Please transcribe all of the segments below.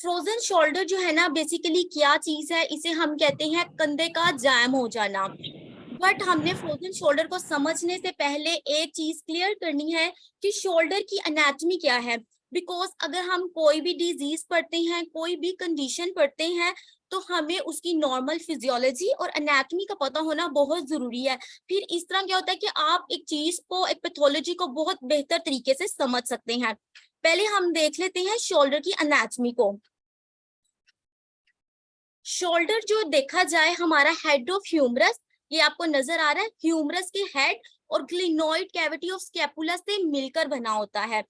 Frozen shoulder जो है ना बेसिकली क्या चीज है, इसे हम कहते हैं कंधे का जैम हो जाना। बट हमने फ्रोजन शोल्डर को समझने से पहले एक चीज क्लियर करनी है कि शोल्डर की एनाटॉमी क्या है। बिकॉज अगर हम कोई भी डिजीज पढ़ते हैं, कोई भी कंडीशन पढ़ते हैं, तो हमें उसकी नॉर्मल फिजियोलॉजी और एनाटॉमी का पता होना बहुत जरूरी है। फिर इस तरह क्या होता है कि आप एक चीज को, एक पैथोलॉजी को बहुत बेहतर तरीके से समझ सकते हैं। पहले हम देख लेते हैं शोल्डर की एनाटॉमी को। शोल्डर जो देखा जाए, हमारा हेड ऑफ ह्यूमरस, ये आपको नजर आ रहा है, ह्यूमरस के हेड और ग्लिनोइड कैविटी ऑफ स्कैपुला से मिलकर बना होता है।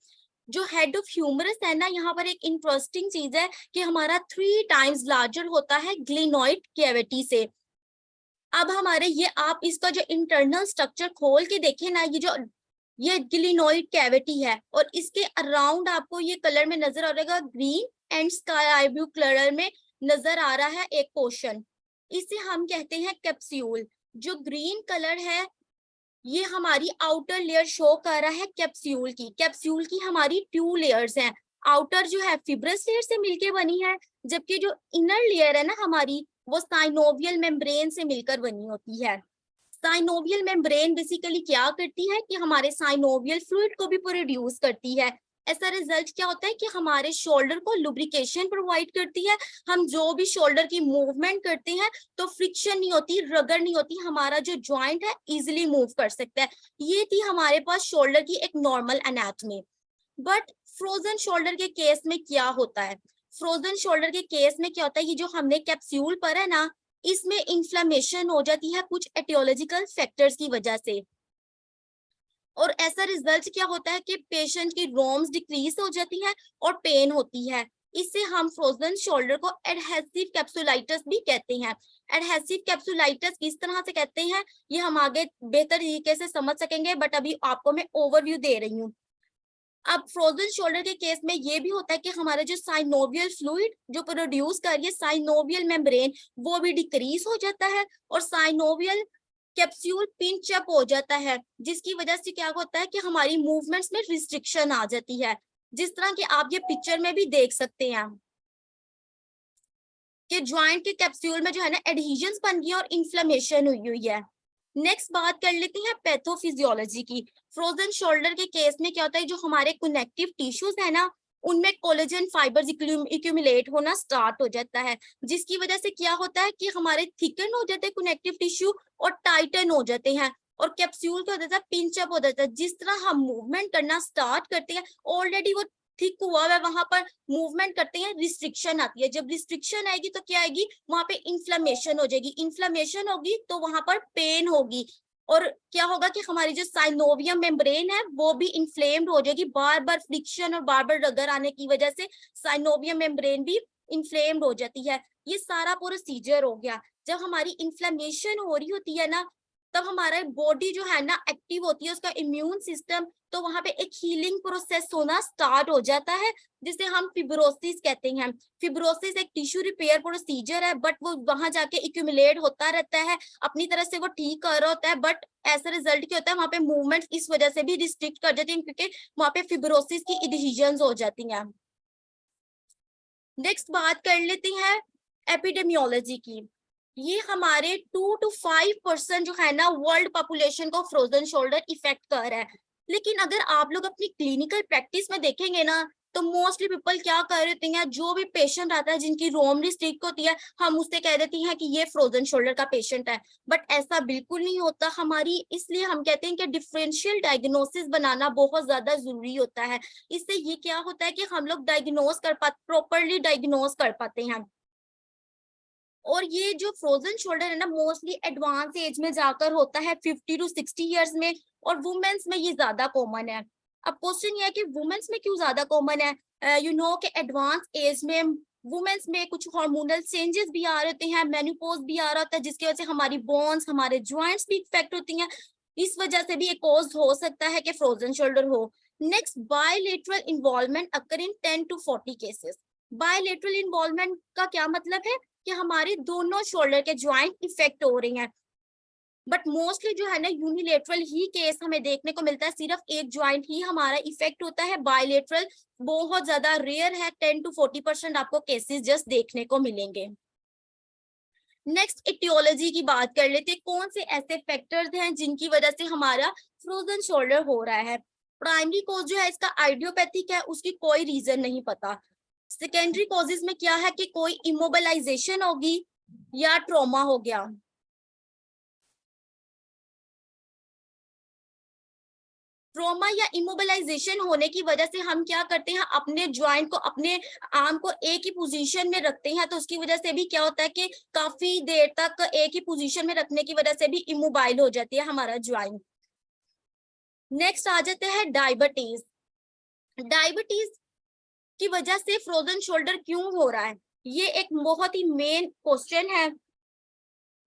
जो हेड ऑफ ह्यूमरस है ना, यहाँ पर एक इंटरेस्टिंग चीज है कि हमारा 3 टाइम्स लार्जर होता है ग्लिनोइड कैविटी से। अब हमारे ये, आप इसका जो इंटरनल स्ट्रक्चर खोल के देखें ना, ये ग्लिनोइड कैविटी है और इसके अराउंड आपको ये कलर में नजर आ रहेगा, green and sky blue colour में नजर आ रहा है एक पोर्शन। इसे हम कहते हैं कैप्सूल। जो ग्रीन कलर है, ये हमारी आउटर लेयर शो कर रहा है कैप्सूल की। कैप्सूल की हमारी 2 लेयर्स हैं। आउटर जो है फिब्रस लेयर से मिलके बनी है, जबकि जो इनर लेयर है ना हमारी, वो साइनोवियल मेम्ब्रेन से मिलकर बनी होती है। साइनोवियल मेम्ब्रेन बेसिकली क्या करती है कि हमारे साइनोवियल फ्लूइड को भी प्रोड्यूस करती है। ऐसा रिजल्ट क्या होता है कि हमारे शोल्डर को लुब्रिकेशन प्रोवाइड करती है। हम जो भी शोल्डर की मूवमेंट करते हैं तो फ्रिक्शन नहीं होती, रगड़ नहीं होती, हमारा जो जॉइंट है इजिली मूव कर सकता है। ये थी हमारे पास शोल्डर की एक normal anatomy. But frozen shoulder के केस में क्या होता है? फ्रोजन शोल्डर के केस में क्या होता है, ये जो हमने कैप्सूल पर है ना, इसमें इंफ्लेमेशन हो जाती है कुछ एटियोलॉजिकल फैक्टर्स की वजह से। और ऐसा रिजल्ट क्या होता है कि पेशेंट की रोम्स डिक्रीज हो जाती है और पेन होती है। इससे हम फ्रोजन शोल्डर को एडहेसिव कैप्सुलाइटिस भी कहते हैं। एडहेसिव कैप्सुलाइटिस किस तरह से कहते हैं, ये हम आगे बेहतर तरीके से समझ सकेंगे, बट अभी आपको मैं ओवरव्यू दे रही हूँ। अब फ्रोजन शोल्डर के केस में ये भी होता है कि हमारा जो साइनोवियल फ्लूइड जो प्रोड्यूस कर रही है साइनोवियल मेम्ब्रेन, वो भी डिक्रीज हो जाता है और साइनोवियल कैप्सूल पिंच अप हो जाता है, जिसकी वजह से क्या होता है कि हमारी मूवमेंट्स में रिस्ट्रिक्शन आ जाती है। जिस तरह की आप ये पिक्चर में भी देख सकते हैं कि ज्वाइंट के कैप्सूल में जो है ना एडहेजन्स बन गई और इन्फ्लेमेशन हुई हुई है। नेक्स्ट बात कर लेते हैं पैथोफिजियोलॉजी की। फ्रोजन शोल्डर के केस में क्या होता है, जो हमारे कनेक्टिव टिश्यूज है ना, उनमें कोलेजन फाइबर्स इक्यूमुलेट होना स्टार्ट हो जाता है, जिसकी वजह से क्या होता है कि हमारे थिकन हो जाते हैं कनेक्टिव टिश्यू और टाइटन हो जाते हैं। और कैप्सूल क्या होता है, पिंच अप हो जाता है। जिस तरह हम मूवमेंट करना स्टार्ट करते हैं, ऑलरेडी वो थिक हुआ है, वहां पर मूवमेंट करते हैं, रिस्ट्रिक्शन आती है। जब रिस्ट्रिक्शन आएगी तो क्या आएगी, वहां पे इन्फ्लेमेशन हो जाएगी। इन्फ्लेमेशन होगी तो वहां पर पेन होगी। और क्या होगा कि हमारी जो साइनोवियम मेम्ब्रेन है वो भी इन्फ्लेम्ड हो जाएगी। बार बार फ्रिक्शन और बार बार रगड़ आने की वजह से साइनोवियम मेम्ब्रेन भी इन्फ्लेम्ड हो जाती है। ये सारा प्रोसीजर हो गया। जब हमारी इन्फ्लेमेशन हो रही होती है ना, तब हमारा बॉडी जो है ना एक्टिव होती है, उसका इम्यून सिस्टम, तो वहां पे एक हीलिंग प्रोसेस होना स्टार्ट हो जाता है, जिसे हम फिब्रोसिस कहते हैं। फिब्रोसिस एक टिश्यू रिपेयर प्रोसीजर है, बट वो वहां जाके इक्यूमुलेट होता रहता है, अपनी तरह से वो ठीक कर रहा होता है, बट ऐसा रिजल्ट क्या होता है, वहां पे मूवमेंट इस वजह से भी रिस्ट्रिक्ट कर देती है, क्योंकि वहां पे फिब्रोसिस की एडहेजन्स हो जाती हैं। नेक्स्ट बात कर लेते हैं एपिडेमियोलॉजी की। ये हमारे 2 to 5% जो है ना वर्ल्ड पॉपुलेशन को फ्रोजन शोल्डर इफेक्ट कर रहा है। लेकिन अगर आप लोग अपनी क्लिनिकल प्रैक्टिस में देखेंगे ना, तो मोस्टली पीपल क्या कर देते हैं, जो भी पेशेंट आता है जिनकी रोम रिस्ट्रिक्ट होती है, हम उससे कह देते हैं कि ये फ्रोजन शोल्डर का पेशेंट है। बट ऐसा बिल्कुल नहीं होता हमारी, इसलिए हम कहते हैं कि डिफरेंशियल डायग्नोसिस बनाना बहुत ज्यादा जरूरी होता है। इससे ये क्या होता है कि हम लोग डायग्नोस कर पाते, प्रॉपरली डायग्नोस कर पाते हैं। और ये जो फ्रोजन शोल्डर है ना, मोस्टली एडवांस एज में जाकर होता है, 50 to 60 ईयर्स में, और वुमेन्स में ये ज्यादा कॉमन है। अब क्वेश्चन ये है कि वुमेन्स में क्यों ज्यादा कॉमन है? यू नो कि एडवांस एज में वुमेन्स में कुछ हार्मोनल चेंजेस भी आ रहे होते हैं, मेनोपॉज भी आ रहा होता है, जिसकी वजह से हमारी बोन्स, हमारे ज्वाइंट्स भी इफेक्ट होती हैं। इस वजह से भी एक कॉज हो सकता है कि फ्रोजन शोल्डर हो। Next, bilateral involvement occur in 10 to 40 cases. Bilateral involvement का क्या मतलब है कि हमारे दोनों शोल्डर के ज्वाइंट इफेक्ट हो रही हैं। बट मोस्टली जो है ना यूनिलेटरल ही केस हमें देखने को मिलता है, सिर्फ एक ज्वाइंट ही हमारा इफेक्ट होता है। बायलेटरल बहुत ज्यादा रेयर है, 10 to 40% आपको केसेस जस्ट देखने को मिलेंगे। नेक्स्ट इटियोलॉजी की बात कर लेते हैं, कौन से ऐसे फैक्टर्स हैं जिनकी वजह से हमारा फ्रोजन शोल्डर हो रहा है। प्राइमरी कॉज जो है इसका आइडियोपैथिक है, उसकी कोई रीजन नहीं पता। सेकेंडरी कॉजेज में क्या है कि कोई इमोबिलाइजेशन होगी या ट्रॉमा हो गया। ट्रॉमा या इमोबिलाइजेशन होने की वजह से हम क्या करते हैं, अपने ज्वाइंट को, अपने आर्म को एक ही पोजीशन में रखते हैं, तो उसकी वजह से भी क्या होता है कि काफी देर तक एक ही पोजीशन में रखने की वजह से भी इमोबाइल हो जाती है हमारा ज्वाइंट। नेक्स्ट आ जाते हैं डायबिटीज। डायबिटीज की वजह से फ्रोजन शोल्डर क्यों हो रहा है, ये एक बहुत ही मेन क्वेश्चन है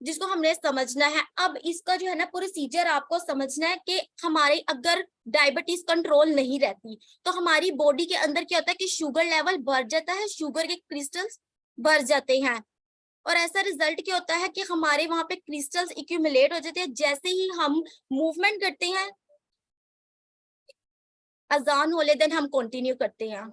जिसको हमने समझना है। अब इसका जो है ना प्रोसीजर आपको समझना है कि हमारे अगर डायबिटीज कंट्रोल नहीं रहती तो हमारी बॉडी के अंदर क्या होता है कि शुगर लेवल बढ़ जाता है, शुगर के क्रिस्टल्स बढ़ जाते हैं, और ऐसा रिजल्ट क्या होता है कि हमारे वहां पे क्रिस्टल्स एक्यूमुलेट हो जाते हैं। जैसे ही हम मूवमेंट करते हैं, अजान होले देन हम कंटिन्यू करते हैं।